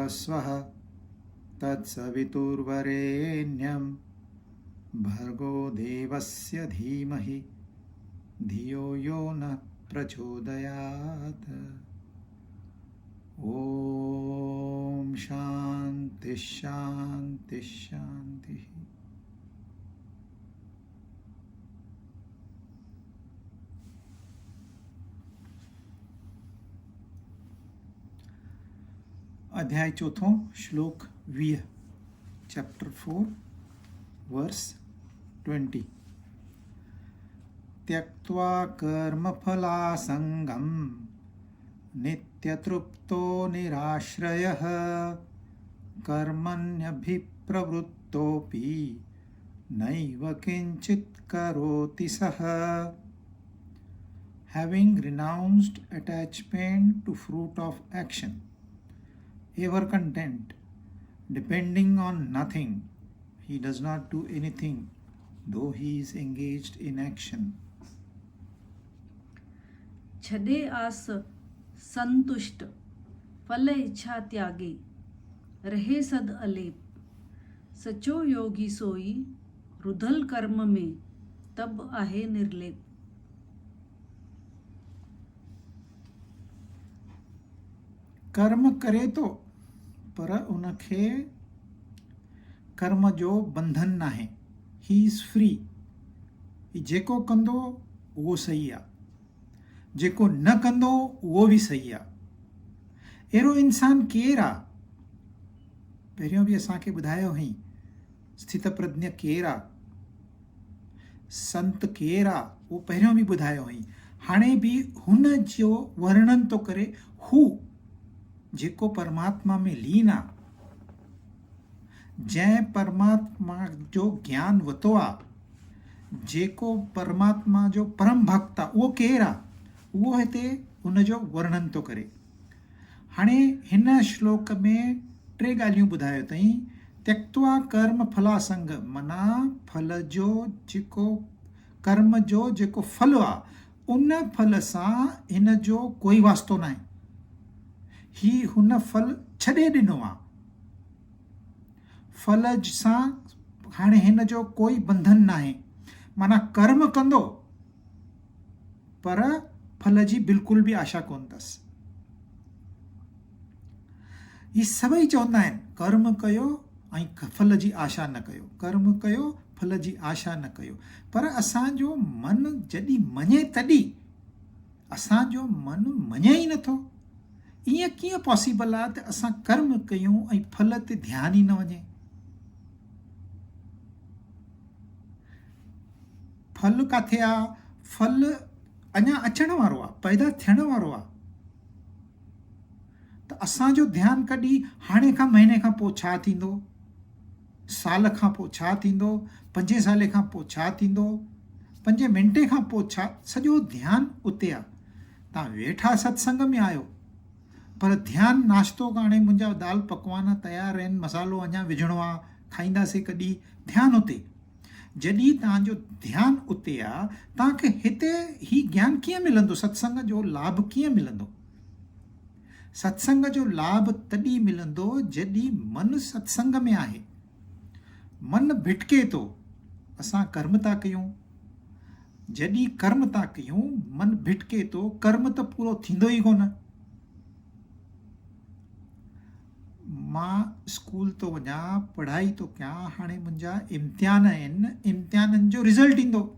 स्वः तत्सवितुर्वरेण्यं भर्गो देवस्य धीमहि धियो यो न प्रचोदयात्। ओम शांति शांति शांति। अध्याय चौथो श्लोक 20 चैप्टर 4 वर्स 20। त्यक्त्वा कर्मफलासंगं नित्यतृप्तो निराश्रयः कर्मण्यभिप्रवृत्तोऽपि नैव किंचित् करोति सः। Having renounced attachment to fruit of action, ever content, depending on nothing, he does not do anything, though he is engaged in action. छदे आस संतुष्ट फल इच्छा त्यागी रहे सद अलेप। सचो योगी सोई रुदल कर्म में तब आहे निर्लेप। कर्म करे तो पर उनखे कर्म जो बंधन ना है। He is free. जेको कंदो उहो सही आहे, जेको न कंदो उहो बि सही आहे। अहिड़ो इंसान केरु आहे? पहिरियों बि असांखे ॿुधायो हुई स्थित प्रज्ञ केरु आहे, संत केरु आहे, उहो पहिरियों बि ॿुधायो हुई। हाणे बि हुन जो वर्णन थो करे। हू जेको परमात्मा में लीन आहे, जंहिं परमात्मा जो ज्ञान वरितो आहे, जेको परमात्मा जो परम भक्त आहे, उहो केरु आहे? उहो हिते हुन जो वर्णन थो करे। हाणे हिन श्लोक में टे ॻाल्हियूं ॿुधायो अथई। त्यक्त्वा कर्म फलासंग, माना फल जो जेको कर्म जो जेको फल आहे, उन फल सां हिन जो कोई वास्तो न आहे। ही हुन फल छॾे ॾिनो आहे। फल सां हाणे हिन जो कोई बंधन न आहे। माना कर्म कंदो पर फल जी बिल्कुल भी आशा कोन अथसि। ही सभई चवंदा आहिनि कर्म कयो ऐं फल जी आशा न कयो, कर्म कयो फल जी आशा न कयो। पर असांजो मन जॾहिं मञे तॾहिं, असांजो मन मञे ई नथो। ईअं कीअं पॉसिबल आहे त असां कर्म कयूं ऐं फल ते ध्यानु ई न वञे? फल किथे आहे? फल अञा अचण वारो आहे, पैदा थियण वारो आहे। त असांजो ध्यानु कॾहिं हाणे खां महीने खां पोइ छा थींदो, साल खां पोइ छा थींदो, 5 साले खां पोइ छा थींदो, 5 मिंटे खां पोइ छा, सॼो ध्यानु उते आहे। तव्हां वेठा सत्संग में आहियो पर ध्यानु नाश्तो हाणे मुंहिंजा दाल पकवान तयारु आहिनि, मसालो अञा विझणो आहे, खाईंदासीं कॾहिं, ध्यानु उते। जॾहिं तव्हांजो ध्यानु उते आहे, तव्हांखे हिते ही ज्ञान कीअं मिलंदो? सत्संग जो लाभ कीअं मिलंदो? सत्संग जो लाभ तॾहिं मिलंदो जॾहिं मन सत्संग में आहे। मन भिटके थो, असां कर्म था कयूं। जॾहिं कर्म था कयूं, मन भिटके थो, कर्म त पूरो थींदो ई कोन। मां स्कूल तो वञा, पढ़ाई तो कयां, हाणे मुंहिंजा इम्तिहान आहिनि, इम्तिहाननि जो रिज़ल्ट ईंदो।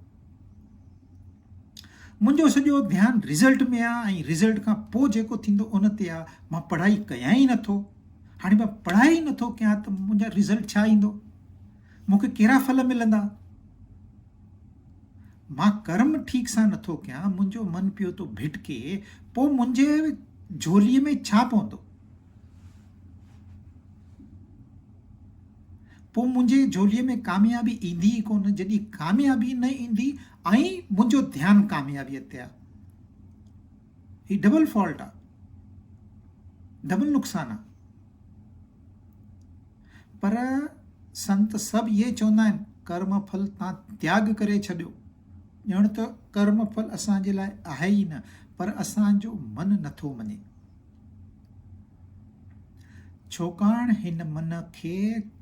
मुंहिंजो सॼो ध्यानु रिज़ल्ट में आहे ऐं रिज़ल्ट खां पोइ जेको थींदो उन ते आहे। मां पढ़ाई कयां ई नथो। हाणे मां पढ़ाई नथो कयां त मुंहिंजा रिज़ल्ट छा ईंदो? मूंखे कहिड़ा फल मिलंदा? मां कर्म ठीक सां नथो कयां, मुंहिंजो मन पियो थो भिटके, पोइ मुंहिंजे झोलीअ में छा पवंदो? पोइ मुंहिंजे झोलीअ में कामयाबी ईंदी ई कोन। जॾहिं कामयाबी न ईंदी ऐं मुंहिंजो ध्यानु कामयाबीअ ते आहे, ही डबल फॉल्ट आहे, डबल नुक़सानु आहे। पर संत सभु इहे चवंदा आहिनि कर्म फल तव्हां त्याग करे छॾियो। ॼण त कर्म फल असांजे लाइ आहे ई न, पर असांजो मन नथो मञे। छाकाणि हिन मन खे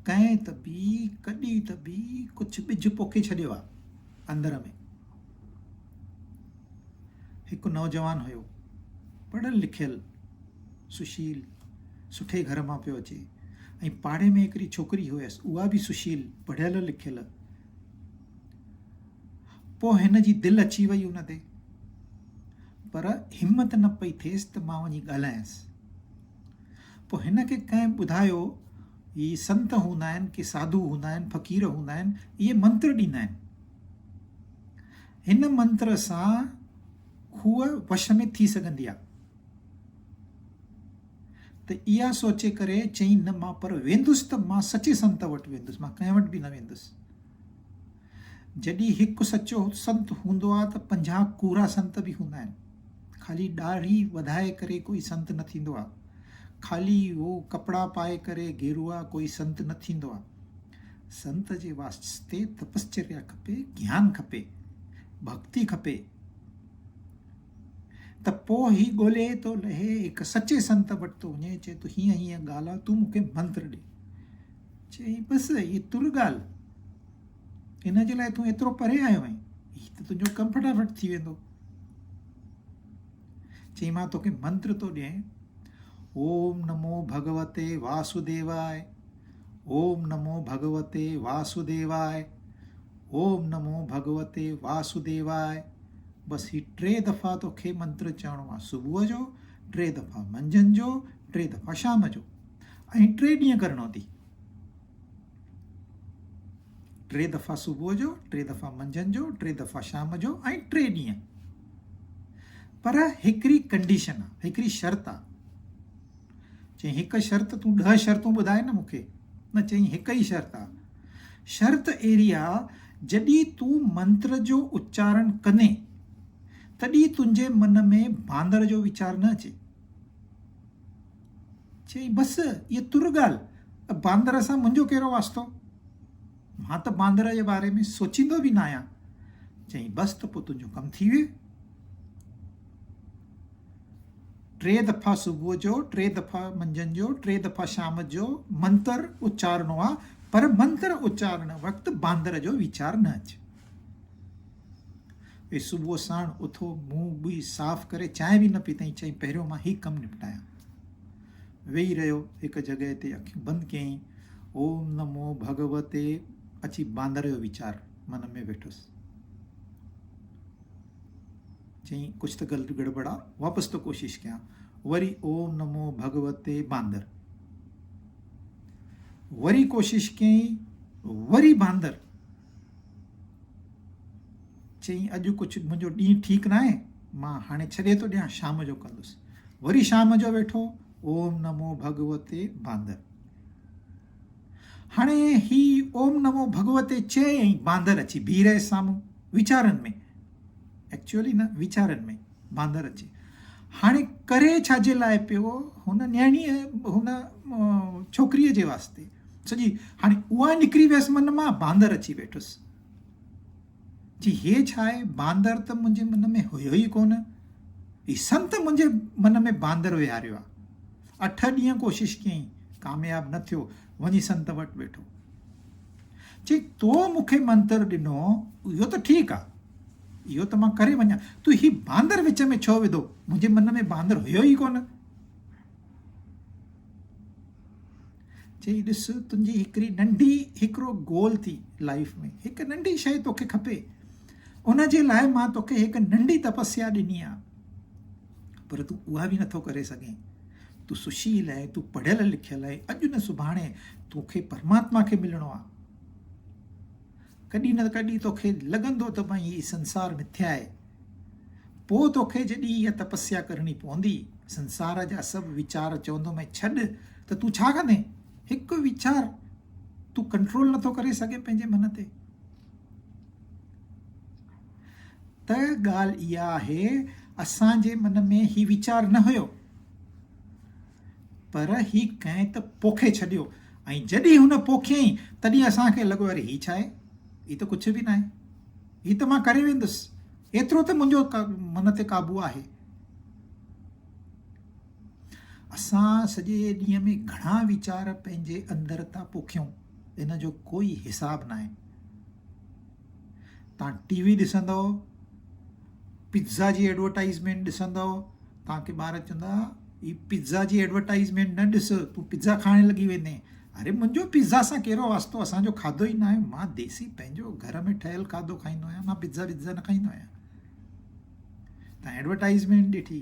कंहिं त बि कॾहिं त बि कुझु ॿिज पोखे छॾियो आहे अंदर में। हिकु नौजवान हुयो, पढ़ियलु लिखियलु, सुशील, सुठे घर मां पियो अचे, ऐं पाड़े में हिकिड़ी छोकिरी हुयसि, उहा बि सुशील, पढ़ियलु लिखियलु। पोइ हिन जी दिलि अची वई उन ते, पर हिमत न पई थिएसि त मां वञी ॻाल्हायांसि। पोइ हिन खे कंहिं ॿुधायो, ही संत हूंदा आहिनि कि साधू हूंदा आहिनि, फ़क़ीर हूंदा आहिनि, इहे मंत्र ॾींदा आहिनि। हिन मंत्र सां खूह वश में थी सघंदी आहे। त इहा सोचे करे चई न मां पर वेंदुसि त मां सचे संत वटि वेंदुसि, मां कंहिं वटि बि न वेंदुसि। जॾहिं हिकु सचो संत हूंदो आहे त 50 कूड़ा संत बि हूंदा आहिनि। ख़ाली ॾाढ़ी वधाए करे कोई संत न थींदो आहे, ख़ाली वो कपिड़ा पाए करे गेरुआ कोई संत न थींदो आहे। संत जे वास्ते तपश्चर्या खपे, ज्ञान खपे, भक्ति खपे। त पोइ ही ॻोल्हे थो लहे, हिकु सचे संत वटि थो वञे, चए तो हीअं हीअं ॻाल्हि आहे, तूं मूंखे मंत्र ॾे। चई बसि ये तुर ॻाल्हि, इन जे लाइ तूं एतिरो परे आयो आहीं, हीउ त तुंहिंजो कमु फटाफट थी वेंदो। चई मां तोखे मंत्र थो ॾियां, ओम नमो भगवते वासुदेवाय, ओम नमो भगवते वासुदेवाय, ओम नमो भगवते वासुदेवाय। बसि ही 3 दफ़ा तोखे मंत्र चवणो आहे, सुबुह जो 3 दफ़ा, मंझंदि जो 3 दफ़ा, शाम जो, ऐं 3 ॾींहं करिणो अथई। 3 दफ़ा सुबुह जो, 3 दफ़ा मंझंदि जो, 3 दफ़ा शाम जो, ऐं 3 ॾींहं। पर हिकिड़ी कंडीशन आहे, हिकिड़ी शर्त आहे। चई हिकु शर्त, तूं 10 शर्तूं ॿुधाए न मूंखे, न चई हिकु ई शर्त आहे। शर्त अहिड़ी आहे जॾहिं तूं मंत्र जो उच्चारण कंदे तॾहिं तुंहिंजे मन में बांदर जो वीचार न अचे। चई बसि इहा तुर ॻाल्हि, बांदर सां मुंहिंजो कहिड़ो वास्तो, मां त बांदर जे बारे में सोचींदो बि न आहियां। चई बसि त पोइ तुंहिंजो कमु थी वियो। 3 दफ़ा सुबुह जो, 3 दफ़ा मंझंदि जो, 3 दफ़ा शाम जो मंत्र उच्चारणो आहे, पर मंत्र उच्चारण वक़्तु बांदर जो वीचार न अचे। भई सुबुह साण उथो, मुंहुं बि साफ़ करे, चांहि बि न पीतई। चई पहिरियों मां हीउ कमु निपटायां। वेही रहियो हिकु जॻह ते, अखियूं बंदि कयईं, ओम नमो भगवते, अची बांदर जो वीचार मन में वेठुसि। चई कुझु त गड़बड़ आहे, वापसि तो कोशिशि कयां। वरी ओम नमो भगवते बांदर, वरी कोशिशि कयईं, वरी बांदर। चई अॼु कुझु मुंहिंजो ॾींहुं ठीकु न आहे, मां हाणे छॾे थो ॾियां, शाम जो कंदुसि। वरी शाम जो वेठो, ओम नमो भगवते बांदर। हाणे ही ओम नमो भगवते चयईं, बांदर अची बीह रहे साम्हूं, वीचारनि में, एक्चुअली न वीचारनि में बांदर अचे। हाणे करे छाजे लाइ पियो, हुन न्याणीअ, हुन छोकिरीअ जे वास्ते सॼी। हाणे उहा निकिरी वियसि मन मां, बांदर अची वेठुसि। जी हे छा आहे, बांदर त मुंहिंजे मन में हुयो ई कोन, ही संत मुंहिंजे मन में बांदर विहारियो आहे। 8 ॾींहं कोशिशि कयईं, कामयाबु न थियो, वञी संत वटि वेठो। चई तो मूंखे मंत्र ॾिनो, इहो त ठीकु आहे, इहो त मां करे वञा, तूं ही बांदर विच में छो विधो, मुंहिंजे मन में बांदर हुयो ई कोन। चई ॾिस, तुंहिंजी हिकिड़ी नंढी, हिकिड़ो गोल थी लाइफ में, हिकु नंढी शइ तोखे खपे, उन जे लाइ मां तोखे हिकु नंढी तपस्या ॾिनी आहे, पर तूं उहा बि नथो करे सघें। तूं सुशील आहे, तूं पढ़ियल लिखियल आहे, अॼु न सुभाणे तोखे परमात्मा खे मिलणो आहे। कॾहिं न कॾहिं तोखे लॻंदो त भई हीउ संसार मिथ्या आहे, पोइ तोखे जॾहिं इहा तपस्या करणी पवंदी, संसार जा सभु वीचार चवंदो मैं छॾ, त तूं छा कंदे? हिकु वीचार तूं कंट्रोल नथो करे सघे पंहिंजे मन ते। त ॻाल्हि इहा आहे, असांजे मन में ही वीचार न हुयो, पर ही कंहिं त पोखे छॾियो, ऐं जॾहिं हुन पोखियईं तॾहिं असांखे लॻो अरे हीउ छा आहे, हीउ त कुझु बि न आहे, हीउ त मां करे वेंदुसि, एतिरो त मुंहिंजो मन ते काबू आहे। असां सॼे ॾींहं में घणा वीचार पंहिंजे अंदरि था पोखियूं, इन जो कोई हिसाब न आहे। तव्हां टीवी ॾिसंदव, पिज़्ज़ा जी एडवर्टाइज़मेंट ॾिसंदव, तव्हांखे ॿार चवंदा ही पिज़्ज़ा जी एडवर्टाइज़मेंट न ॾिस, तूं पिज़्ज़ा खाइण लॻी वेंदे। अरे मुंहिंजो पिज़्ज़ा सां कहिड़ो वास्तो, असांजो खाधो ई न आहे, मां देसी पंहिंजो घर में ठहियलु खाधो खाईंदो आहियां, मां पिज़्ज़ा विज़्ज़ा न खाईंदो आहियां। तव्हां एडवर्टाइज़मेंट ॾिठी,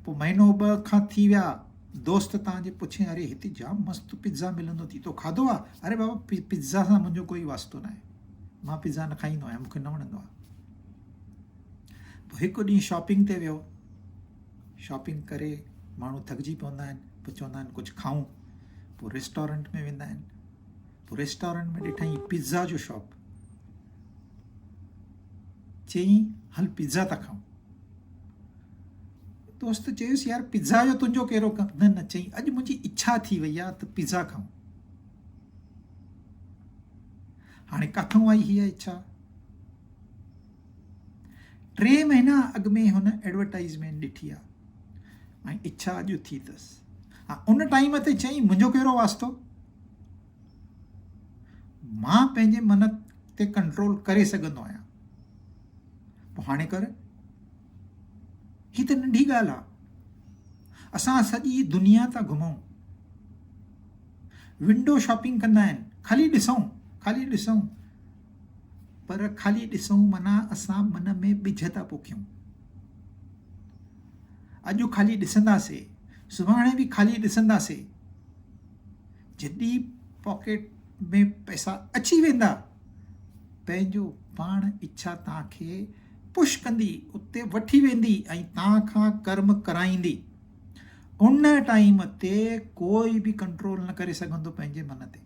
पोइ महीनो ॿ खां थी विया, दोस्त तव्हांजे पुछे अरे हिते जाम मस्तु पिज़्ज़ा मिलंदो थी, तो खाधो आहे? अरे बाबा पिज़्ज़ा सां मुंहिंजो कोई वास्तो न आहे, मां पिज़्ज़ा न खाईंदो आहियां, मूंखे न वणंदो आहे। पोइ हिकु ॾींहुं शॉपिंग ते वियो, शॉपिंग करे माण्हू थकिजी पवंदा आहिनि, पोइ चवंदा आहिनि कुझु खाऊं, पोइ रेस्टोरेंट में वेंदा आहिनि, पोइ रेस्टोरेंट में ॾिठई पिज़्ज़ा जो शॉप, चयईं हल पिज़्ज़ा था खाऊं। दोस्त चयुसि यार पिज़्ज़ा जो तुंहिंजो कहिड़ो कमु, न न, चयईं अॼु मुंहिंजी इच्छा थी वई आहे त पिज़्ज़ा खाऊं। हाणे किथां आई हीअ इच्छा? 3 महीना अॻु में हुन एडवर्टाइज़मेंट ॾिठी आहे ऐं इच्छा अॼु थी अथसि। हा, उन टाइम ते चयईं मुंहिंजो कहिड़ो वास्तो, मां पंहिंजे मन ते कंट्रोल करे सघंदो आहियां। पोइ हाणे कर, ही त नंढी ॻाल्हि आहे। असां सॼी दुनिया था घुमूं, विंडो शॉपिंग कंदा आहिनि, ख़ाली ॾिसूं, पर ख़ाली ॾिसूं माना असां मन में ॿिज था पोखियूं। अॼु ख़ाली ॾिसंदासीं, सुभाणे बि ख़ाली ॾिसंदासीं, जॾहिं पॉकेट में पैसा अची वेंदा, पंहिंजो पाण इच्छा तव्हांखे पुश कंदी, उते वठी वेंदी ऐं तव्हां खां कर्म कराईंदी। उन टाइम ते कोई बि कंट्रोल न करे सघंदो पंहिंजे मन ते।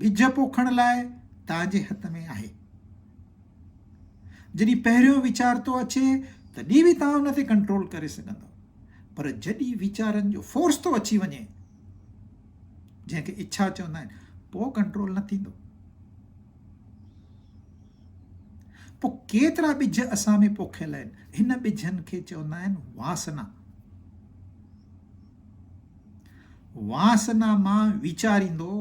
ॿिज पोखण लाइ तव्हांजे हथ में आहे। जॾहिं पहिरियों वीचार थो अचे तॾहिं बि तव्हां उन ते कंट्रोल करे सघंदो, पर जॾहिं वीचारनि जो फोर्स थो अची वञे, जंहिंखे इच्छा चवंदा आहिनि, पोइ कंट्रोल न थींदो। पोइ केतिरा ॿिज असां में पोखियल आहिनि, हिन ॿिजनि खे चवंदा आहिनि वासना। वासना मां वीचार ईंदो,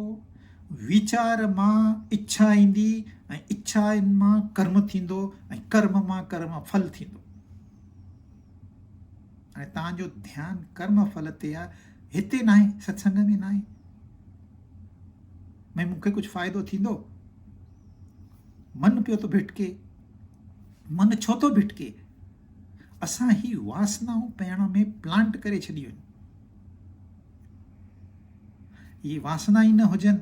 वीचार मां इच्छा ईंदी ऐं इच्छाउनि मां कर्म थींदो ऐं कर्म मां कर्म फल थींदो। हाणे तव्हांजो ध्यानु कर्म फल ते आहे, हिते न आहे, सत्संग में न आहे। भई मूंखे कुझु फ़ाइदो थींदो, मन पियो थो भिटके, मन छो थो भिटके? असां ही वासनाऊं पहिरियों में प्लांट करे छॾियूं आहिनि। ये वासना ई न हुजनि,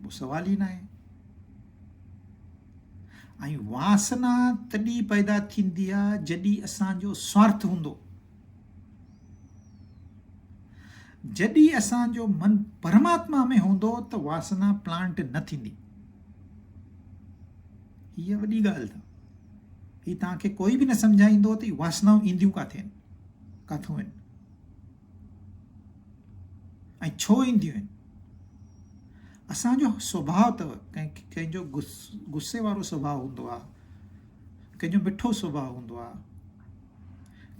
वो सवाल ई न आहे। ऐं वासना तॾहिं पैदा थींदी आहे जॾहिं असांजो स्वार्थ हूंदो, जॾहिं असांजो मन परमात्मा में हूंदो त वासना प्लांट न थींदी। हीअ वॾी ॻाल्हि अथव। ही तव्हांखे कोई बि न सम्झाईंदो त वासनाऊं ईंदियूं काथूं आहिनि ऐं छो ईंदियूं आहिनि। असांजो सुभाउ अथव, कंहिंजो गुस्से वारो सुभाउ हूंदो आहे, कंहिंजो मिठो सुभाउ हूंदो आहे,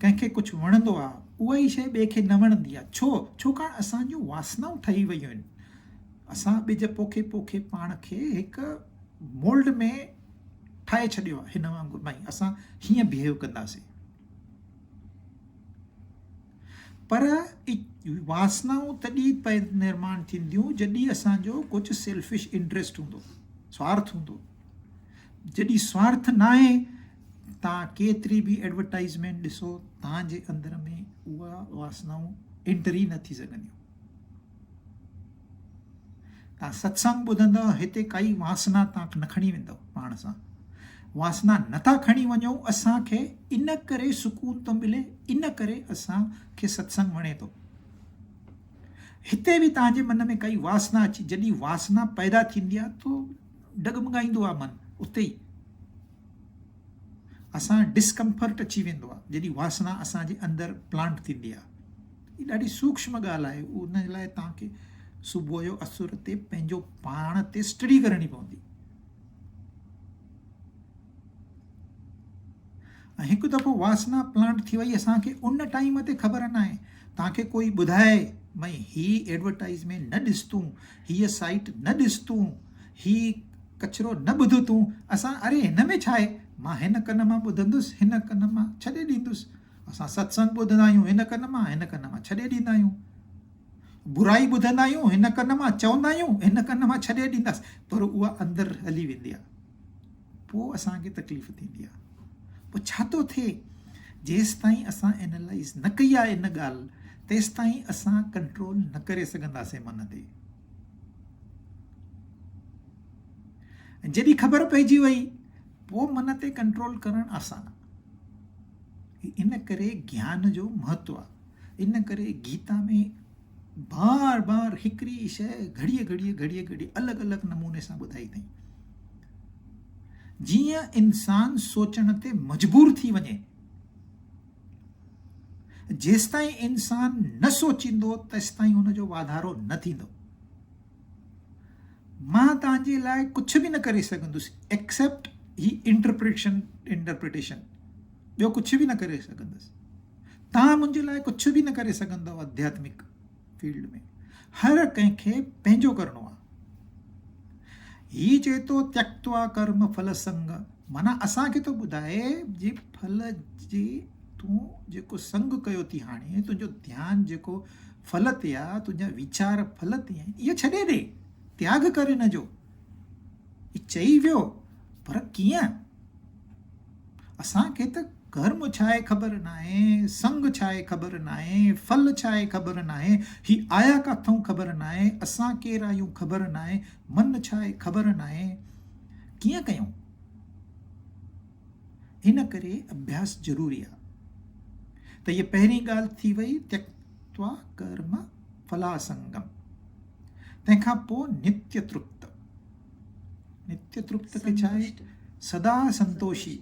कंहिंखे कुझु वणंदो आहे, उहा ई शइ ॿिए खे न वणंदी आहे। छाकाणि असांजूं वासनाऊं ठही वियूं आहिनि। असां ॿिज पोखे पोखे पाण खे हिकु मोल्ड में ठाहे छॾियो आहे, हिन वांगुरु भई असां हीअं बिहेव कंदासीं। पर वासनाऊं तॾहिं निर्माण थींदियूं जॾहिं असांजो कुझु सेल्फिश इंट्रस्ट हूंदो, स्वार्थ हूंदो। जॾहिं स्वार्थ न आहे, तव्हां केतिरी बि एडवर्टाइज़मेंट ॾिसो, तव्हांजे अंदर में उहा वासनाऊं एंटर ई न थी सघंदियूं। तव्हां सत्संग ॿुधंदव, हिते काई वासना तव्हां न खणी वेंदव पाण सां। वासना नथा खणी वञूं, असांखे इन करे सुकून थो मिले, इन करे असांखे सत्संग वणे थो। हिते बि तव्हांजे मन में काई वासना अची, जॾहिं वासना पैदा थींदी आहे तो डगमगाईंदो आहे मन, उते ई असां डिस्कम्फर्ट अची वेंदो आहे जॾहिं वासना असांजे अंदरि प्लांट थींदी आहे। हीअ ॾाढी सूक्ष्म ॻाल्हि आहे। उन लाइ तव्हांखे सुबुह जो असुर ते पंहिंजो पाण ते स्टडी करणी पवंदी। ऐं हिकु दफ़ो वासना प्लांट थी वई, असांखे उन टाइम ते ख़बर न आहे, तव्हांखे कोई ॿुधाए भई ही एडवर्टाइज़मेंट न ॾिस तूं, हीअ साइट न ॾिस तूं, ही कचिरो न ॿुध तूं, असां अरे हिन में छा आहे, मां हिन कन मां ॿुधंदुसि, हिन कन मां छॾे ॾींदुसि। असां सत्संग ॿुधंदा आहियूं हिन कन मां छॾे ॾींदा आहियूं, बुराई ॿुधंदा आहियूं हिन कन मां, चवंदा आहियूं हिन कन मां छॾे ॾींदासीं, पर उहा अंदरि हली वेंदी आहे, पोइ असांखे तकलीफ़ थींदी आहे। पोइ छा थो थिए, जेसि ताईं असां एनालाइज़ न कई आहे इन ॻाल्हि, तेसि ताईं असां कंट्रोल न करे सघंदासीं मन ते। जॾहिं ख़बर पइजी वई, पोइ मन ते कंट्रोल करणु आसान आहे। इन करे ज्ञान जो महत्व आहे। इन करे गीता में बार बार हिकिड़ी शइ घड़ीअ घड़ीअ अलॻि अलॻि नमूने सां ॿुधाई अथई, जीअं इंसान सोचण ते मजबूर थी वञे। जेसि ताईं इंसान न सोचींदो तेसि ताईं हुनजो वाधारो न थींदो। मां तव्हांजे लाइ कुझु बि न करे सघंदुसि एक्सेप्ट ही इंटरप्रिटेशन, ॿियो कुझु बि न करे सघंदुसि। तव्हां मुंहिंजे लाइ कुझु बि न करे सघंदव आध्यात्मिक फील्ड में। हर कंहिंखे पंहिंजो करिणो आहे। ही चए थो त्यक्त्वा कर्म फल संग, माना असांखे थो ॿुधाए जे फल जे तूं जेको संग कयो थी, हाणे तुंहिंजो ध्यानु जेको फल ते आहे, तुंहिंजा वीचार फल ते आहिनि, इहे छॾे ॾे, त्याग कर हिन जो। चई वियो, पर कीअं? असांखे त कर्म छा आहे ख़बर न आहे, संग छा आहे ख़बर न आहे, फल छा आहे ख़बर न आहे, ही आया किथां ख़बर न आहे, असां केरु आहियूं ख़बर न आहे, मन छा आहे ख़बर न आहे, कीअं कयूं? इन करे अभ्यास ज़रूरी आहे। त ये पहिरीं ॻाल्हि थी वई त्यक्त्वा कर्म फलासंगम। तंहिंखां पोइ नित्य तृप्त। नित्य तृप्त खे छा आहे? सदा संतोषी,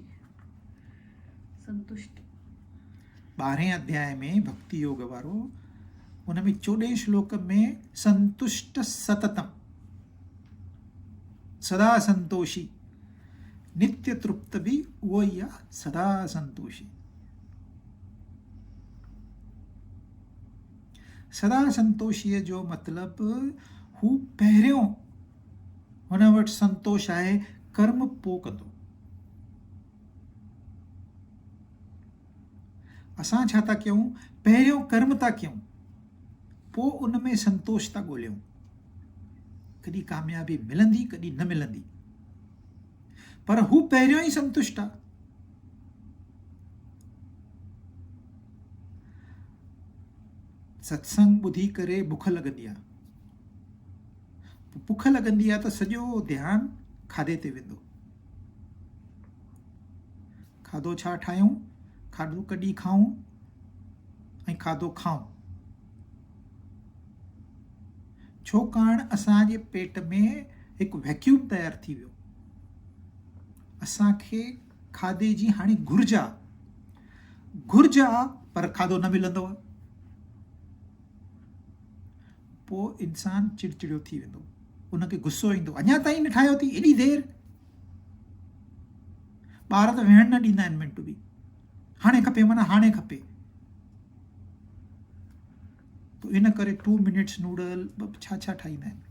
संतुष्ट। 12वें अध्याय में भक्ति योग वारो, उन में 14 श्लोक में संतुष्ट सततम, सदा संतोषी। नित्य तृप्त भी उहो ई आहे, सदा संतोषी। सदा संतोषीअ जो मतिलबु हू पहिरियों हुन वटि संतोष आहे, कर्म पोइ कंदो। असां छा था कयूं? पहिरियों कर्म था कयूं, पोइ उन में संतोष था ॻोल्हियूं। कॾहिं कामयाबी मिलंदी, कॾहिं न मिलंदी, पर हू पहिरियों ई संतुष्ट आहे। सत्संग ॿुधी करे बुख लॻंदी आहे, बुख लॻंदी आहे त सॼो ध्यानु खाधे ते वेंदो। खाधो छा ठाहियूं, खाधो कॾहिं खाऊं ऐं खाधो खाऊं। छाकाणि असांजे पेट में हिकु वैक्यूम तयारु थी वियो। असांखे खाधे जी हाणे घुर्ज आहे, पर खाधो न मिलंदो आहे। पोइ इंसान चिड़चिड़ियो थी वेंदो, उनखे गुस्सो ईंदो, अञा ताईं न ठाहियो थी, एॾी देरि। ॿार त वेहण न ॾींदा आहिनि मिंट बि, हाणे खपे माना हाणे खपे। पोइ इन करे 2 मिनट्स नूडल छा छा ठाहींदा आहिनि,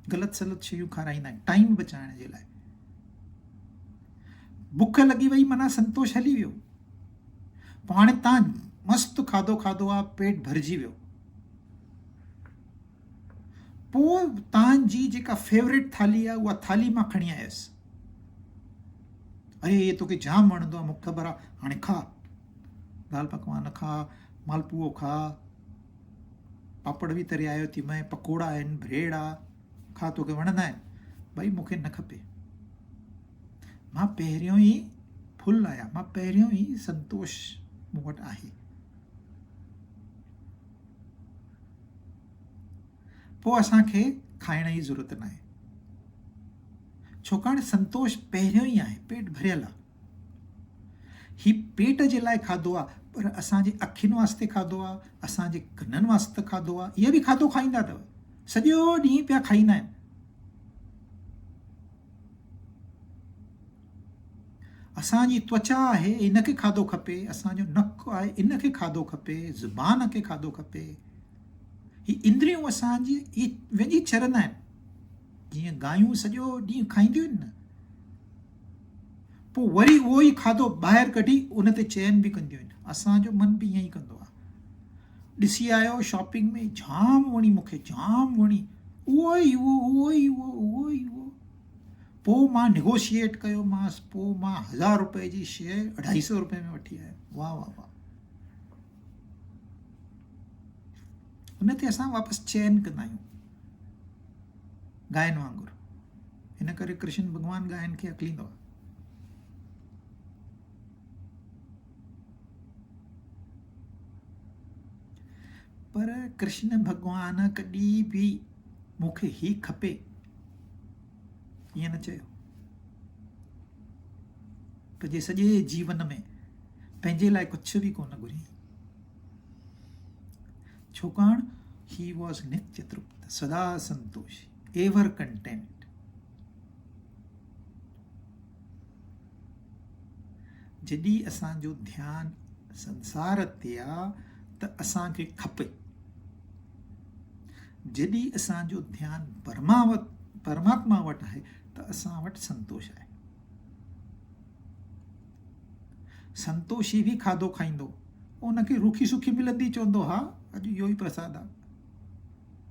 ग़लति सलत शयूं खाराईंदा आहिनि टाइम बचाइण जे लाइ। बुख लॻी वई माना संतोष हली वियो। पोइ हाणे तव्हां मस्तु खाधो खाधो आहे, पेट भरिजी वियो, पोइ तव्हांजी जेका फेवरेट थाली आहे उहा थाली मां खणी आयसि। अरे ये तोखे जाम वणंदो आहे, मूंखे ख़बर आहे, हाणे खा, दाल पकवान खा, मालपुओ खा, पापड़ बि तरे आयो थी मैं, पकोड़ा आहिनि, ब्रेड आहे, खा, तोखे वणंदा आहिनि। भई मूंखे न खपे, मां पहिरियों ई फुल आहियां, मां पहिरियों ई संतोष मूं वटि आहे। पोइ असांखे खाइण जी ज़रूरत न आहे, छाकाणि संतोष पहिरियों ई आहे, पेट भरियल आहे। ही पेट जे लाइ खाधो आहे, पर असांजे अखियुनि वास्ते खाधो आहे, असांजे कननि वास्ते खाधो आहे। इहे बि खाधो खाईंदा अथव, सॼो ॾींहुं पिया खाईंदा आहिनि। असांजी त्वचा आहे इनखे खाधो खपे, असांजो नकु आहे इनखे खाधो खपे, ज़ुबान खे खाधो खपे। ही इंद्रियूं असांजी ही वेझी चरंदा आहिनि। जीअं गायूं सॼो ॾींहुं खाईंदियूं आहिनि न, पोइ वरी उहो ई खाधो ॿाहिरि कढी उन ते चयन बि कंदियूं आहिनि। असांजो मन बि ईअं ई कंदो आहे। ॾिसी आयो शॉपिंग में, जाम वणी मूंखे, जाम वणी, उहो ई उहो, उहो ई उहो, उहो ई उहो। पोइ मां निगोशिएट कयोमांसि, पोइ मां 1000 रुपए जी शइ 250 रुपए में वठी आयुमि। वाह वाह वाह। उन ते असां वापसि चयन कंदा आहियूं, गायन वांगुरु। हिन करे कृष्ण भॻवानु गायन खे अकलींदो आहे। पर कृष्ण भॻवान कॾहिं बि मूंखे ही खपे ईअं न चयो। पंहिंजे सॼे जीवन में पंहिंजे लाइ कुझु बि कोन घुरियईं। छाकाणि ही वॉज नित्य तृप्त, सदा संतोषी, एवर कंटेंट। जॾहिं असांजो ध्यानु संसार ते आहे त असांखे खपे, जॾहिं असांजो ध्यानु परमात्मा वटि आहे त असां वटि संतोष आहे। संतोषी बि खाधो खाईंदो, उनखे रुखी सुखी मिलंदी, चवंदो हा अॼु इहो ई प्रसाद आहे।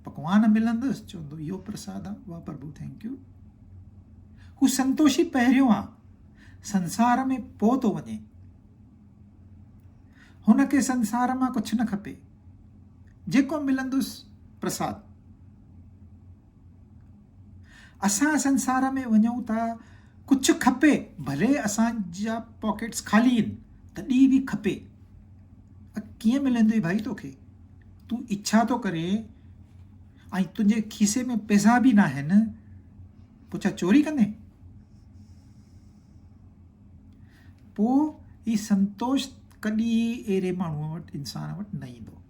पकवान मिलंदुसि, चवंदो इहो प्रसाद आहे, वाह प्रभु थैंक यू। हू संतोषी पहिरियों आहे, संसार में पोइ थो वञे। हुनखे संसार मां कुझु न खपे, जेको मिलंदुसि प्रसाद। असां संसार में वञूं था, कुझु खपे, भले असांजा पॉकेट्स ख़ाली आहिनि तॾहिं बि खपे। कीअं मिलंदो भाई तोखे? तूं इच्छा थो करे ऐं तुंहिंजे खीसे में पैसा बि न आहिनि, पोइ छा चोरी कंदे? पोइ ही संतोष कॾहिं अहिड़े माण्हूअ वटि, इंसान वटि न ईंदो।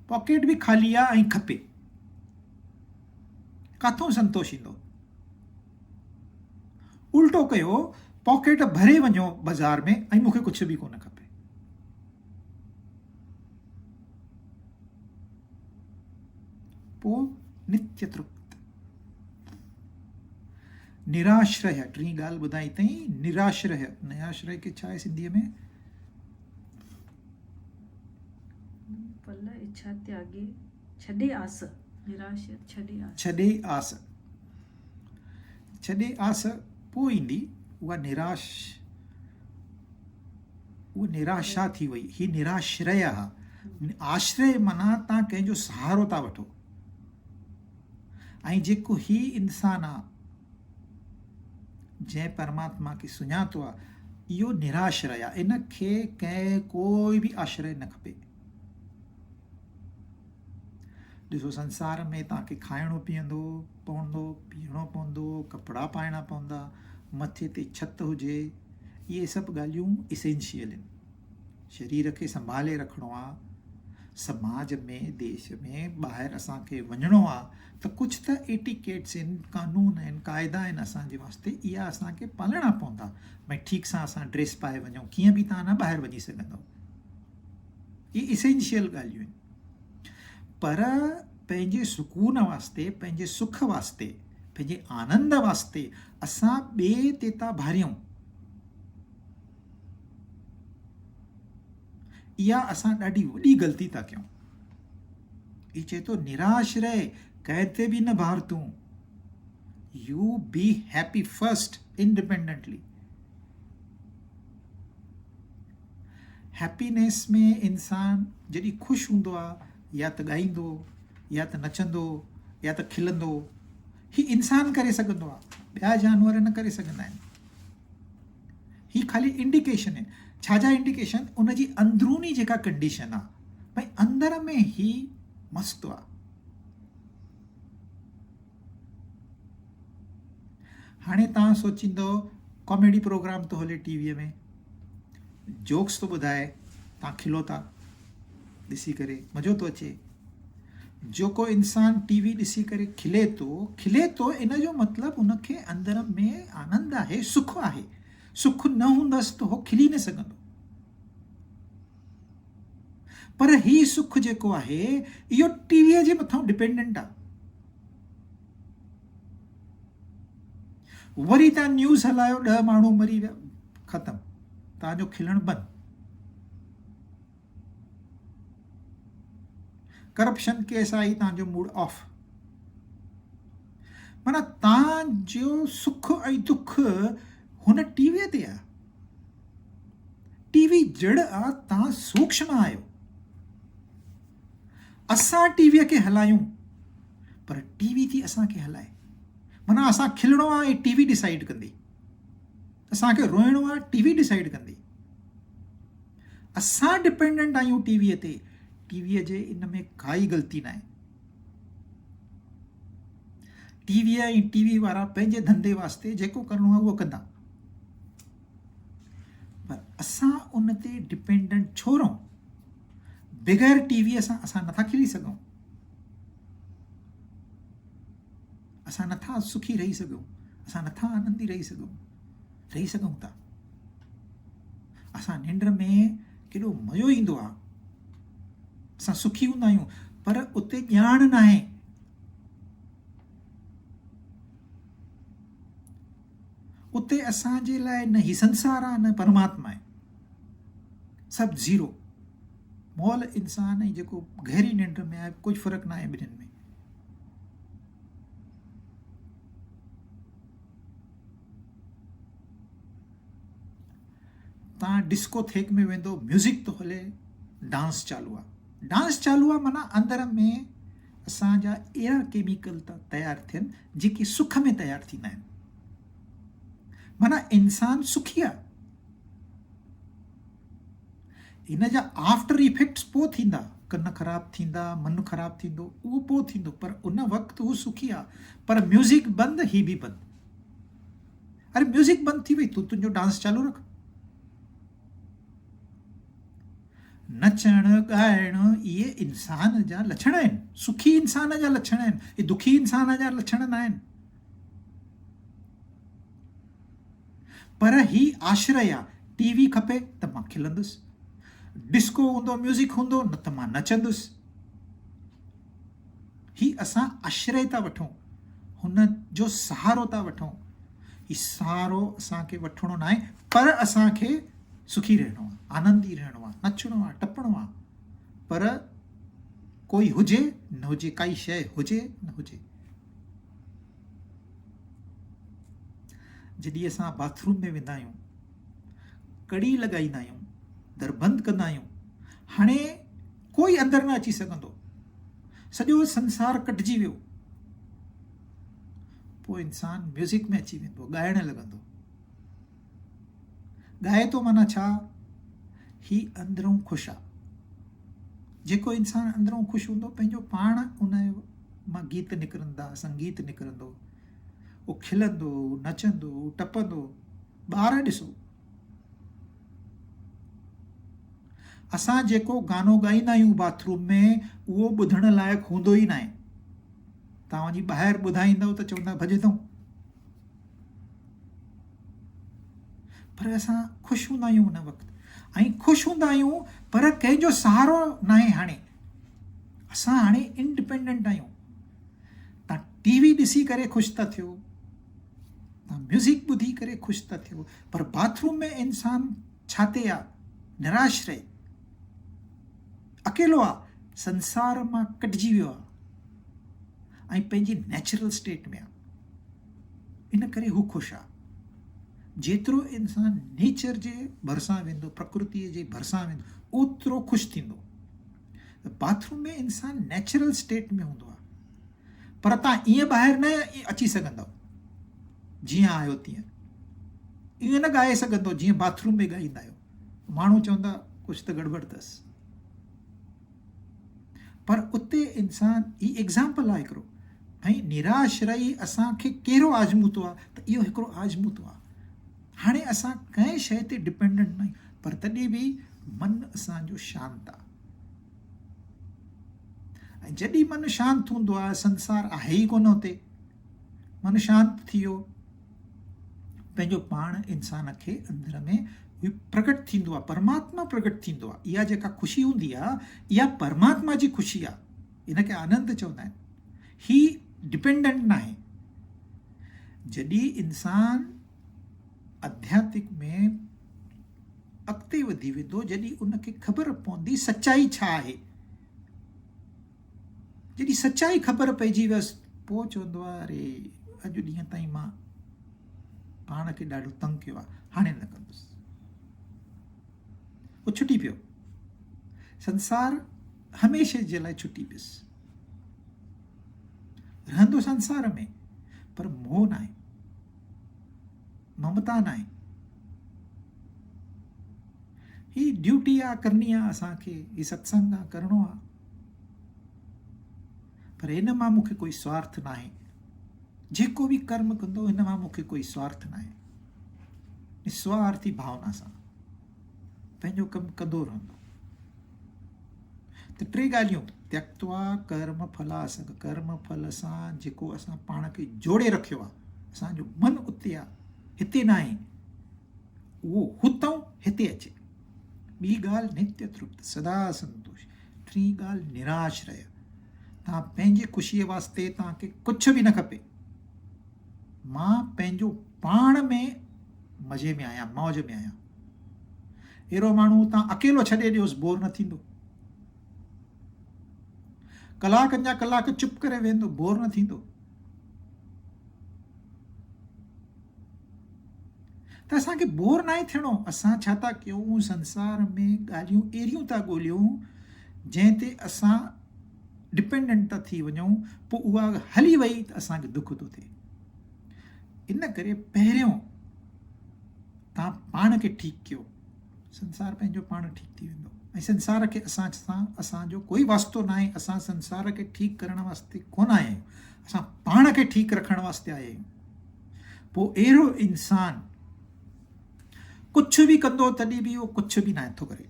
पॉकेट बि ख़ाली आहे ऐं खपे, काथों संतोष ईंदो? उल्टो कयो, पॉकेट भरे वञो बाज़ार में ऐं मूंखे कुझु बि कोन खपे। पोइ नित्य तृप्त, निराश्रय। टी ॻाल्हि ॿुधाई अथई, निराश्रय। निराश्रय खे छा आहे सिंधीअ में? फल इच्छा त्यागे, छॾे आस। निराश, छॾे आस। छॾे आस, छॾे आस पोइ ईंदी उहा निराश, उहा निराशा थी वई। ही निराश्रय आहे। आश्रय माना तव्हां कंहिंजो सहारो था वठो। ऐं जेको ही इंसान आहे जंहिं परमात्मा खे सुञातो आहे, इहो निराश्रय आहे। इनखे कंहिं कोई बि आश्रय न खपे। ॾिसो, संसार में तव्हांखे खाइणो पीअंदो पवंदो, पीअणो पवंदो, कपिड़ा पाइणा पवंदा, मथे ते छिति हुजे, इहे सभु ॻाल्हियूं इसेंशियल आहिनि। शरीर खे संभाले रखिणो आहे। समाज में, देश में, ॿाहिरि असांखे वञिणो आहे त कुझु त एटिकेट्स आहिनि, कानून आहिनि, क़ाइदा आहिनि असांजे वास्ते। इहा असांखे पालणा पवंदा। भई ठीकु सां असां ड्रेस पाए वञूं, कीअं बि तव्हां न ॿाहिरि वञी सघंदव। इहे इसेंशियल ॻाल्हियूं आहिनि। पर पंहिंजे सुकून वास्ते, पंहिंजे सुख वास्ते, पंहिंजे आनंद वास्ते असां ॿिए ते था भारियूं। इहा असां ॾाढी वॾी ग़लती था कयूं। ही चए थो निराश्रय, कंहिं ते बि न भार तूं। U be happy first, independently. Happiness में इंसान जॾहिं ख़ुशि हूंदो आहे, या त ॻाईंदो, या त नचंदो, या त खिलंदो। ही इंसान करे सघंदो आहे, ॿिया जानवर न करे सघंदा आहिनि। ही ख़ाली इंडिकेशन आहे। छाजा इंडिकेशन? उन जी अंदरूनी जेका कंडीशन आहे, भई अंदर में ही मस्तु आहे। हाणे तव्हां सोचींदो कॉमेडी प्रोग्राम थो हले टीवीअ में, जोक्स थो ॿुधाए, तव्हां खिलो था ॾिसी करे, मज़ो थो अचे। जेको इंसान टीवी ॾिसी करे खिले थो, इन जो मतिलबु उनखे अंदर में आनंद आहे, सुख आहे। सुख न हूंदसि त उहो खिली न सघंदो। पर ही सुख जेको आहे इहो टीवीअ जे मथां डिपेंडेंट आहे। वरी तव्हां न्यूज़ हलायो, 10 माण्हू मरी विया, ख़तमु, तव्हांजो खिलण बंदि। करप्शन केस आई, तव्हांजो मूड ऑफ। माना तव्हांजो सुख ऐं दुख हुन टीवीअ ते आहे। टीवी जड़ आहे, तव्हां सूक्ष्म आहियो। असां टीवीअ खे हलायूं, पर टीवी थी असांखे हलाए। माना असां खिलणो आहे, टीवी डिसाइड कंदी। असांखे रोइणो आहे, टीवी डिसाइड कंदी। असां डिपेंडेंट आहियूं टीवीअ ते। टीवीअ जे इन में काई ग़लती न आहे। टीवीअ ऐं टीवी वारा पंहिंजे धंधे वास्ते जेको करिणो आहे उहो कंदा, पर असां उन ते डिपेंडेंट छो रहूं? बग़ैर टीवीअ सां असां नथा खिली सघूं, असां नथा सुखी रही सघूं, असां नथा आनंदी रही सघूं था। असां निंड में केॾो मज़ो ईंदो आहे, असां सुखी हूंदा आहियूं, पर उते ॼाण न आहे। उते असांजे लाइ न ही संसार आहे, न परमात्मा आहे, सभु ज़ीरो। मौल इंसान ऐं जेको गहरी निंड में आहे, कुझु फ़र्क़ु न आहे ॿिन्हिनि में। तव्हां डिस्कोथेक में वेंदो, म्यूज़िक थो हले, डांस चालू आहे। डांस चालू आहे माना अंदर में असांजा अहिड़ा केमिकल था तयारु थियनि जेके सुख में तयारु थींदा आहिनि। माना इंसान सुखी आहे। इन जा आफ्टर इफेक्ट्स पोइ थींदा, कन ख़राबु थींदा, मन ख़राबु थींदो, उहो पोइ थींदो, पर उन वक़्तु उहो सुखी आहे। पर म्यूज़िक बंदि, ही बि बंदि। अरे म्यूज़िक बंदि थी वई, तूं तुंहिंजो डांस चालू रख। नचण ॻाइण इहे इंसान जा लक्षण आहिनि, सुखी इंसान जा लक्षण आहिनि। इहे दुखी इंसान जा लक्षण न आहिनि। पर ही आश्रय आहे। टीवी खपे त मां खिलंदुसि, डिस्को हूंदो, म्यूज़िक हूंदो, न त मां नचंदुसि। ही असां आश्रय था वठूं, हुन जो सहारो था वठूं। ही सहारो असांखे वठिणो न आहे, पर असांखे सुखी रहणो आहे, आनंदी रहणो आहे, नचणो आहे, टपणो आहे। पर कोई हुजे न हुजे, काई शइ हुजे न हुजे। जॾहिं असां बाथरूम में वेंदा आहियूं, कड़ी लॻाईंदा आहियूं, दर बंदि कंदा आहियूं, हाणे कोई अंदरि न अची सघंदो, सॼो संसार कटिजी वियो। पोइ इंसान म्यूज़िक में अची वेंदो, ॻाइण लॻंदो। ॻाए थो माना छा? ही अंदरूं ख़ुशि आहे। जेको इंसान अंदरूं ख़ुशि हूंदो, पंहिंजो पाण उन मां गीत निकिरंदा, संगीत निकिरंदो, उहो खिलंदो, नचंदो, टपंदो। ॿार ॾिसो, असां जेको गानो ॻाईंदा आहियूं बाथरूम में, उहो ॿुधण लाइक़ु हूंदो ई न आहे। तव्हां वञी ॿाहिरि ॿुधाईंदव त चवंदा भॼंदो। पर असां ख़ुशि हूंदा आहियूं उन वक़्तु, ऐं ख़ुशि हूंदा आहियूं, पर कंहिंजो सहारो न आहे। हाणे असां हाणे इंडिपेंडेंट आहियूं। तव्हां टीवी ॾिसी करे ख़ुशि था थियो, तव्हां म्यूज़िक ॿुधी करे ख़ुशि था थियो, पर बाथरूम में इंसान छाते आहे? निराश्रय, अकेलो आहे, संसार मां कटिजी वियो आहे, ऐं पंहिंजी नेचुरल स्टेट में आहे। इन करे हू ख़ुशि आहे। जेतिरो इंसान नेचर जे भरिसां वेंदो, प्रकृतिअ जे भरिसां वेंदो, ओतिरो ख़ुशि थींदो। बाथरूम में इंसान नेचुरल स्टेट में हूंदो आहे, पर तव्हां ईअं ॿाहिरि न अची सघंदव जीअं आहियो तीअं। ईअं न ॻाए सघंदो जीअं बाथरूम में ॻाईंदा आहियो। माण्हू चवंदा कुझु त गड़बड़ अथसि। पर उते इंसान, ही एग्ज़ाम्पल आहे हिकिड़ो। ऐं निराश्रयी असांखे कहिड़ो आज़मूतो आहे? त इहो हिकिड़ो आज़मूतो आहे। हाणे असां कंहिं शइ ते डिपेंडेंट न आहियूं, पर तॾहिं बि मन असांजो शांति आहे। ऐं जॾहिं मन शांति हूंदो आहे, संसार आहे ई कोन हुते, मन शांति थी वियो, पंहिंजो पाण इंसान खे अंदर में प्रकट थींदो आहे, परमात्मा प्रकट थींदो आहे। इहा जेका ख़ुशी हूंदी आहे इहा परमात्मा जी ख़ुशी आहे, इनखे आनंद चवंदा आहिनि। ही डिपेंडेंट न आहे। जॾहिं इंसान आध्यात्मिक में अॻिते वधी वेंदो, जॾहिं उनखे ख़बर पवंदी सच्चाई छा आहे, जॾहिं सच्चाई ख़बर पइजी वियसि, पोइ चवंदो आहे अरे अॼु ॾींहं ताईं मां पाण खे ॾाढो तंग कयो आहे, हाणे न कंदुसि। उहो छुटी पियो, संसार हमेशह जे लाइ छुटी पियुसि। रहंदो संसार में पर मोह न आहे, ममता न आहे। ही ड्यूटी आहे, करणी आहे असांखे, ही सत्संग आहे, करिणो आहे, पर हिन मां मूंखे कोई स्वार्थ न आहे। जेको बि कर्म कंदो हिन मां मूंखे कोई स्वार्थ न आहे। निस्वार्थी भावना सां पंहिंजो कमु कंदो रहंदो। त टे ॻाल्हियूं, त्यक्त्वा कर्म फलासक्, कर्म फल सां जेको असां पाण खे जोड़े रखियो आहे, असांजो मन उते आहे, हिते न आहे, उहो हुतां हिते अचे। ॿी ॻाल्हि नित्य तृप्त, सदा संतोष। टी ॻाल्हि निराश्रय, तव्हां पंहिंजी ख़ुशीअ वास्ते तव्हांखे कुझु बि न खपे, मां पंहिंजो पाण में मज़े में आहियां, मौज में आहियां। अहिड़ो माण्हू तव्हां अकेलो छॾे ॾियोसि बोर न थींदो, कलाकनि जा कलाक चुप करे वेंदो, बोर न थींदो। त असांखे बोर न आहे थियणो। असां छा था कयूं, संसार में ॻाल्हियूं अहिड़ियूं था ॻोल्हियूं जंहिं ते असां डिपेंडेंट था थी वञूं, पोइ उहा हली वई त असांखे दुख थो थिए। इन करे पहिरियों तव्हां पाण खे ठीकु कयो, संसार पंहिंजो पाण ठीकु थी वेंदो। ऐं संसार खे असां सां असांजो कोई वास्तो न आहे। असां संसार खे ठीकु करण वास्ते कोन आया आहियूं, असां पाण खे ठीकु रखण वास्ते आया आहियूं। पोइ अहिड़ो इंसान कुझु बि कंदो तॾहिं बि उहो कुझु बि नथो करे।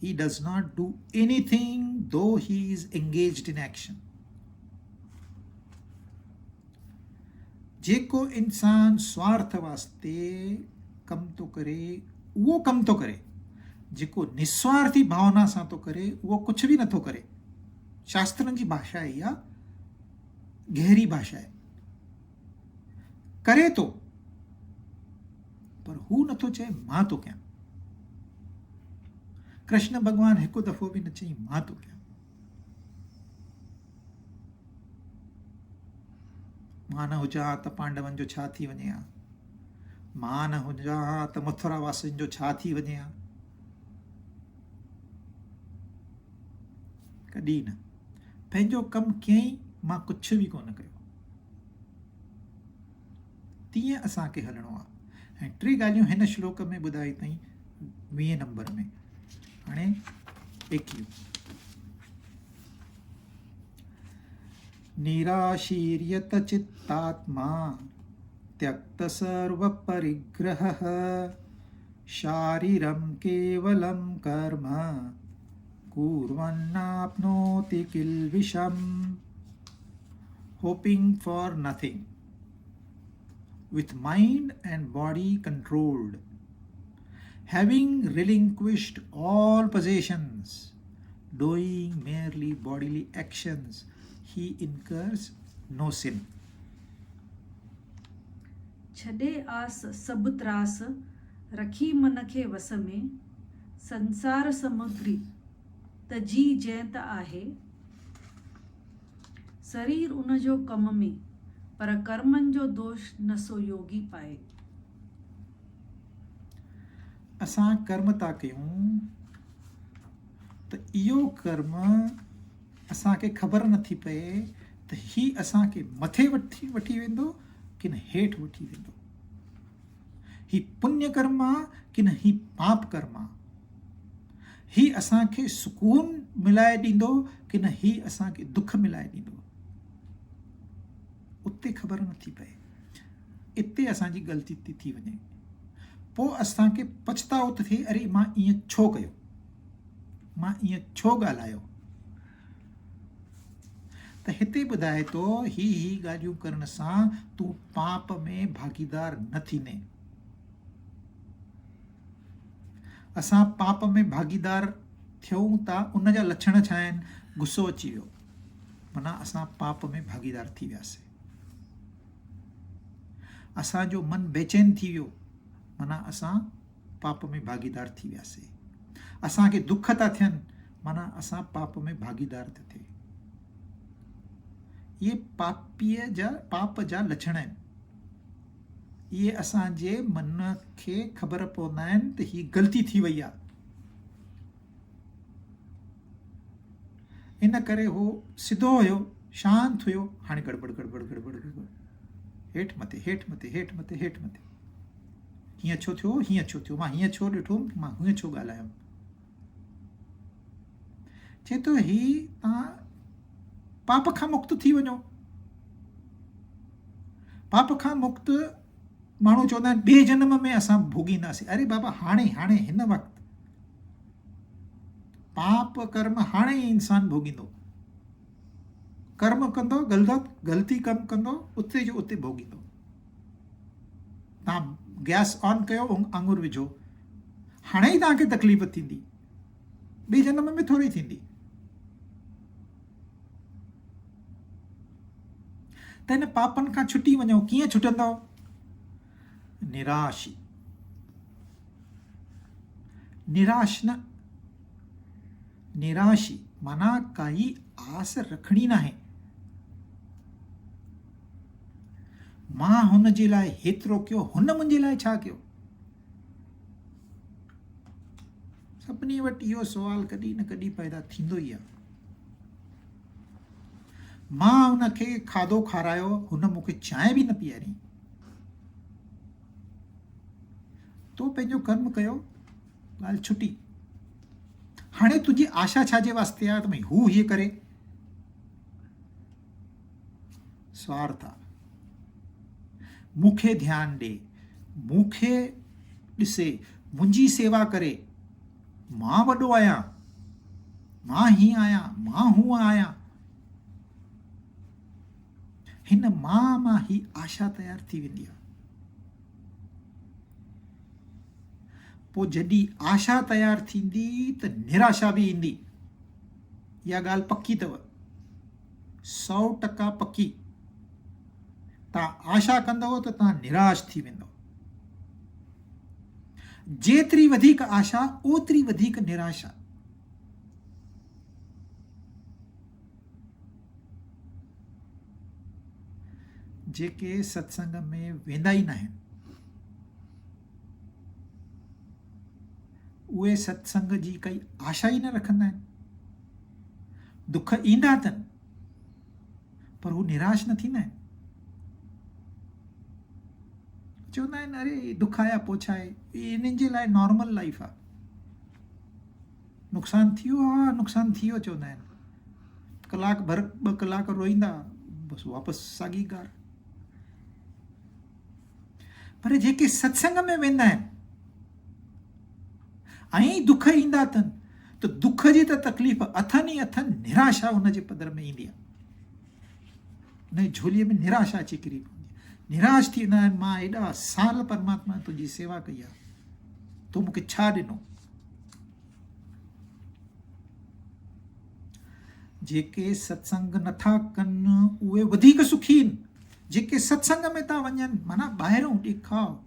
He does not do anything though he is engaged in action. जेको इंसान स्वार्थ वास्ते कम थो करे उहो कम थो करे, जेको निस्वार्थी भावना सां थो करे उहो कुझु बि नथो करे। शास्त्रनि जी भाषा आहे इहा, गहरी भाषा आहे। करे थो पर हू नथो चए मां थो कयां। कृष्ण भॻवानु हिकु दफ़ो बि न चई मां थो कयां। मां न हुजां त पांडवनि जो छा थी वञे हा, मां न हुजां त मथुरा वासियुनि जो छा थी वञे हा। कॾहिं न। पंहिंजो कमु कयईं, मां कुझु बि कोन कयो। तीअं असांखे हलणो आहे। ऐं टे ॻाल्हियूं हिन श्लोक में ॿुधाई अथई 20 नंबर में। हाणे 21, निराशीर्यत चित्तात्मा त्यक्त सर्व परिग्रहः शारीरं केवलं कर्म कुर्वन्नाप्नोति किल्बिषम्। Hoping for nothing, with mind and body controlled, having relinquished all possessions, doing merely bodily actions, he incurs no sin. छॾे आस सभु त्रास, रखी मन खे वस में, संसार समुद्री तजी जंहिं त आहे, शरीर उन जो कम में पर कर्मनि जो दोष न सो योगी पाए। असां कर्म था कयूं त इहो कर्म असांखे ख़बर नथी पए त ही असांखे मथे वठी वेंदो कि न हेठि वठी वेंदो। ही पुण्य कर्म आहे कि न ही पाप कर्म आहे। ही असांखे सुकून मिलाए ॾींदो कि न ही असांखे दुख मिलाए ॾींदो। उते ख़बर नथी पए, इते असांजी ग़लती थी वञे। पोइ असांखे पछतावो थो थिए, अरे मां ईअं छो कयो, मां ईअं छो ॻाल्हायो। त हिते ॿुधाए थो ही ॻाल्हियूं करण सां तूं पाप में भागीदार न थींदे। असां पाप में भागीदार थियूं था, उन जा लक्षण छा आहिनि? गुस्सो अची वियो, माना असां पाप में भागीदार थी वियासीं। असांजो मन बेचैन थी वियो, माना असां पाप में भागीदार थी वियासीं। असांखे दुख था थियनि, माना असां पाप में भागीदार था थिए। ये पाप जा लक्षण आहिनि। इहे असांजे मन खे ख़बर पवंदा आहिनि त ही ग़लती थी वई आहे। इन करे हू सिधो हुयो, शांत हुयो, हाणे गड़बड़ गड़बड़ गड़बड़ गड़बड़, हेठि मथे हेठि मथे हेठि मथे हेठि मथे, हीअं छो थियो, हीअं छो थियो, मां हीअं छो ॾिठुमि, मां हीअं छो ॻाल्हायुमि। चए थो ही तव्हां पाप खां मुक्त थी वञो। पाप खां मुक्त माण्हू चवंदा आहिनि ॿिए जन्म में असां भोगींदासीं। अरे बाबा, हाणे हाणे हिन वक़्तु पाप कर्म हाणे ई इंसान भोगींदो। कर्म कंदो, ग़लती कमु कंदो, उते जो उते भोगींदो। तव्हां गैस ऑन कयो, आङुर विझो, हाणे ई तव्हांखे तकलीफ़ थींदी, ॿिए जन्म में थोरी थींदी। त हिन पापनि खां छुटी वञो। कीअं छुटंदव? निराश न, निराशी माना काई आस रखणी न आहे। मां हुन जे लाइ हेतिरो कयो, हुन मुंहिंजे लाइ छा कयो? सभिनी वटि इहो सुवाल कॾहिं न कॾहिं पैदा थींदो ई आहे। मां हुनखे खाधो खारायो, हुन मूंखे चांहि बि न पीआरी। तो पंहिंजो कर्म कयो, ॻाल्हि छुटी। हाणे तुंहिंजी आशा छाजे वास्ते आहे त भई हू हीअं करे? स्वार्थ आहे। मूंखे ध्यानु ॾे, मूंखे ॾिसे, मुंहिंजी सेवा करे, मां वॾो आहियां, मां हीअं आहियां, मां हूअं आहियां। हिन मां ही आशा तयारु थी वेंदी आहे। पोइ जॾहिं आशा तयारु थींदी त निराशा बि ईंदी। इहा ॻाल्हि पकी अथव, 100% पकी। तव्हां आशा कंदव त तव्हां निराश थी वेंदव। जेतिरी वधीक आशा, ओतिरी वधीक निराशा। जेके सत्संग में वेंदा ई न आहिनि, उहे सत्संग जी काई आशा ई न रखंदा आहिनि। दुख ईंदा अथनि, पर हू निराश न थींदा आहिनि। चवंदा आहिनि अरे दुख आया पोइ छा आहे, इन्हनि जे लाइ नॉर्मल लाइफ आहे। नुक़सानु थी वियो, हा नुक़सानु थी वियो चवंदा आहिनि। कलाक भर 2 कलाक रोईंदा, बसि वापसि साॻी ॻाल्हि। पर जेके सत्संग में वेंदा आहिनि ऐं दुख ईंदा अथनि, त दुख जी त तकलीफ़ अथनि ई अथनि, निराशा हुन जे पदर में ईंदी आहे। हुन जी झोलीअ में निराशा अची किरी पवंदी आहे। निराश थी वेंदा आहिनि, मां एॾा साल परमात्मा तुंहिंजी सेवा कई आहे, तूं मूंखे छा ॾिनो? जेके सत्संग नथा कनि उहे वधीक सुखी आहिनि। जेके सत्संग में था वञनि, माना ॿाहिरों ॾेखाव,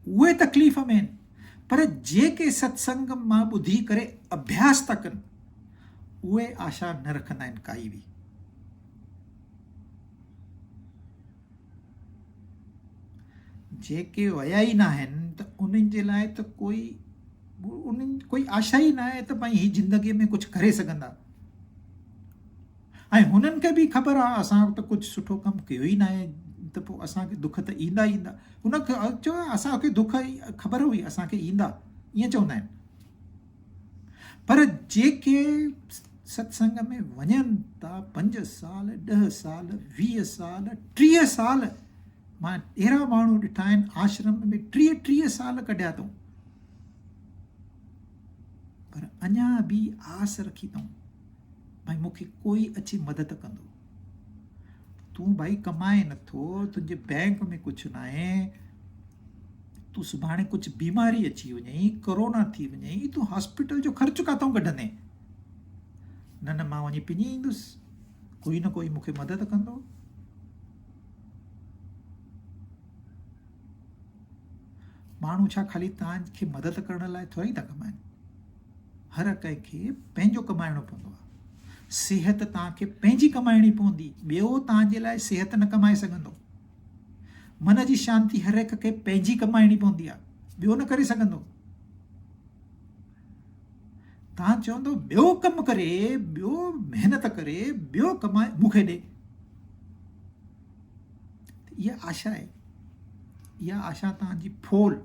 उहे तकलीफ़ में आहिनि। पर जेके सत्संग मां ॿुधी करे अभ्यास था कनि, उहे आशा न रखंदा आहिनि काई बि। जेके वया ई न आहिनि त उन्हनि जे लाइ त कोई आशा ई न आहे त भई ही ज़िंदगीअ में कुझु करे सघंदा। ऐं हुननि खे बि ख़बर आहे असां त कुझु सुठो कमु कयो ई न आहे, त पोइ असांखे दुख त ईंदा ईंदा। हुनखे चयो असांखे दुख ख़बर हुई, असांखे ईंदा, ईअं चवंदा आहिनि। पर जेके सत्संग में वञनि था 5 साल 10 साल 20 साल 30 साल, मां अहिड़ा माण्हू ॾिठा आहिनि आश्रम में 30 साल कढिया अथऊं, पर अञा बि आस रखी अथऊं भाई मूंखे कोई अची मदद कंदो। तूं भाई कमाए नथो, तुंहिंजे बैंक में कुझु न आहे, तूं सुभाणे कुझु बीमारी अची वञई, कोरोना थी वञई, तूं हॉस्पिटल जो ख़र्चु काथां कढंदे? न न, मां वञी पिनी ईंदुसि, कोई न कोई मूंखे मदद कंदो। माण्हू छा ख़ाली तव्हांखे मदद करण लाइ थोरी था कमाइनि, हर कंहिंखे पंहिंजो कमाइणो पवंदो आहे। सिहत तव्हांखे पंहिंजी कमाइणी पवंदी, ॿियो तव्हांजे लाइ सिहत न कमाए सघंदो। मन जी शांती हर हिक खे पंहिंजी कमाइणी पवंदी आहे, ॿियो न करे सघंदो। तव्हां चवंदो ॿियो कमु करे, ॿियो महिनत करे, ॿियो कमाए मूंखे ॾे, इहा आशा आहे। इहा आशा तव्हांजी फोल।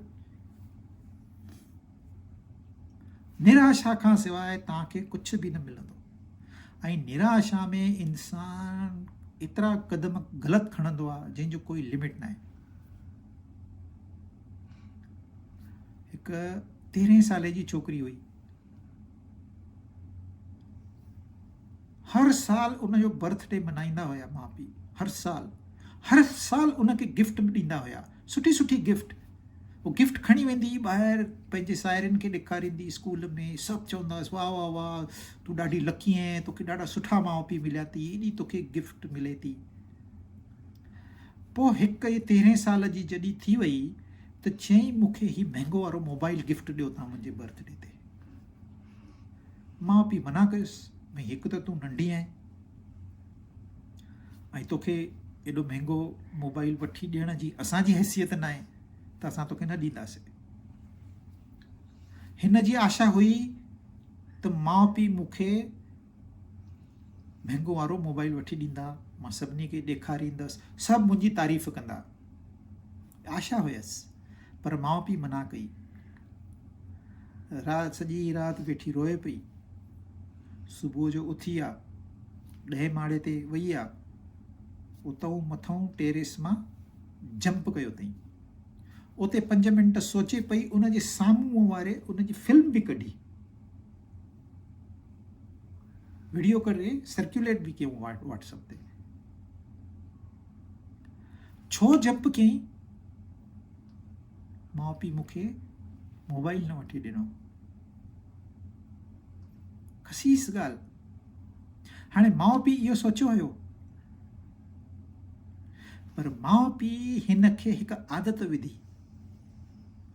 निराशा खां सवाइ तव्हांखे कुझु बि न मिलंदो। ऐं निराशा में इंसान एतिरा क़दम ग़लति खणंदो आहे जंहिंजो कोई लिमिट न आहे। हिकु 13 साले जी छोकिरी हुई, हर साल उनजो बर्थडे मनाईंदा हुया माउ पीउ, हर साल उनखे गिफ्ट ॾींदा हुया, सुठी सुठी गिफ्ट। वो गिफ्ट खणी वेंदी ॿाहिरि पंहिंजे साहेड़ियुनि खे ॾेखारींदी, स्कूल में सभु चवंदा हुअसि वाह वाह वाह, तूं ॾाढी लकी आहीं, तोखे ॾाढा सुठा माउ पीउ मिलिया अथई, एॾी तोखे गिफ्ट मिले थी। पोइ हिकु 13 साल जी जॾहिं थी वई त चयईं मूंखे हीउ महांगो वारो मोबाइल गिफ्ट ॾियो तव्हां मुंहिंजे बर्थडे ते। माउ पीउ मना कयुसि, भई हिकु त तूं नंढी आहीं ऐं तोखे एॾो महांगो मोबाइल वठी ॾियण जी असांजी हैसियत न आहे, त असां तोखे न ॾींदासीं। हिन जी आशा हुई त माउ पीउ मूंखे महांगो वारो मोबाइल वठी ॾींदा, मां सभिनी खे ॾेखारींदसि, सभु मुंहिंजी तारीफ़ कंदा। आशा हुयसि, पर माउ पीउ मना कई। सॼी राति वेठी रोए पई। सुबुह जो उथी आहे, 10 माड़े ते वई आहे, उतां मथां टेरेस मां जंप कयो अथई। उते 5 मिंट सोचे पई, उनजे साम्हूं वारे उनजी फिल्म बि कढी, वीडियो करे सर्कुलेट बि कयूं व्हाट्सएप ते। छो जंप कयईं? माउ पीउ मूंखे मोबाइल न वठी ॾिनो। खसीस ॻाल्हि। हाणे माउ पीउ इहो सोचियो हुयो, पर माउ पीउ हिन खे हिकु आदत विधी।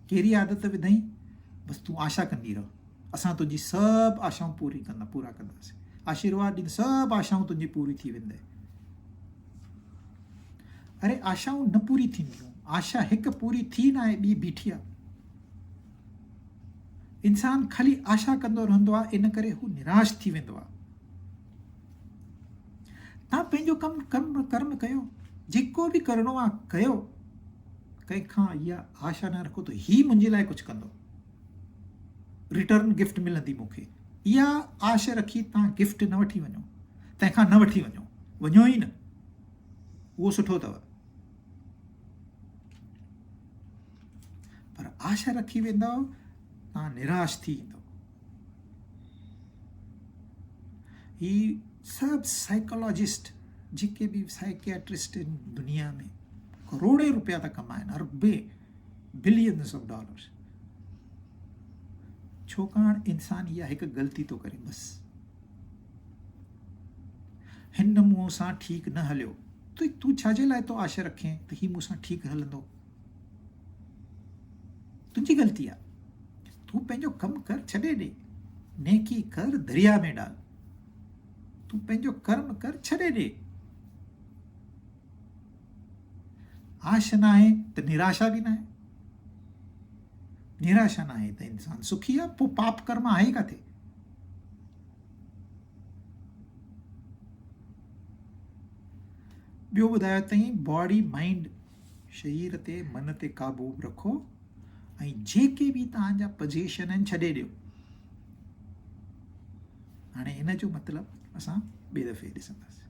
कहिड़ी आदत विधई? बसि तूं आशा कंदी रहो, असां तुंहिंजी सभु आशाऊं पूरा कंदासीं, आशीर्वाद ॾींदा, सभु आशाऊं तुंहिंजी पूरी थी वेंदे। अरे आशाऊं न पूरी थींदियूं, आशा हिकु पूरी थी न आहे, ॿी बीठी आहे। इंसान ख़ाली आशा कंदो रहंदो आहे, इन करे हू निराश थी वेंदो आहे। तव्हां पंहिंजो कर्म कयो, जेको बि करिणो आहे कयो, कंहिंखां इहा आशा न रखो त ही मुंहिंजे लाइ कुझु कंदो, रिटर्न गिफ्ट मिलंदी मूंखे। इहा आश रखी तव्हां गिफ्ट न वठी वञो, तंहिंखां न वठी वञो ई न, उहो सुठो अथव। पर आशा रखी वेंदव, तव्हां निराश थी वेंदव। ही सभु साइकोलॉजिस्ट, जेके बि साइकियाट्रिस्ट आहिनि दुनिया में, करोड़े रुपया था कमाइनि, अरबे बिलियंस ऑफ डॉलर्स। छाकाणि इंसान इहा हिकु ग़लती थो करे, बसि हिन मूं सां ठीकु न हलियो, त तूं छाजे लाइ तो आशा रखें त ही मूंसां ठीकु हलंदो? तुंहिंजी ग़लती आहे। तूं पंहिंजो कमु कर, छॾे ॾे, नेकी कर, दरिया में डाल। तूं पंहिंजो कर्म कर, छॾे ॾे। आश न आहे त निराशा बि न आहे, निराशा न आहे त इंसान सुखी आहे। पोइ पाप कर्म आहे किथे? ॿियो ॿुधायो अथई, बॉडी माइंड, शरीर ते मन ते काबू रखो, ऐं जेके बि तव्हांजा पोजीशन आहिनि छॾे ॾियो। हाणे इन जो मतिलबु असां ॿिए दफ़े ॾिसंदासीं।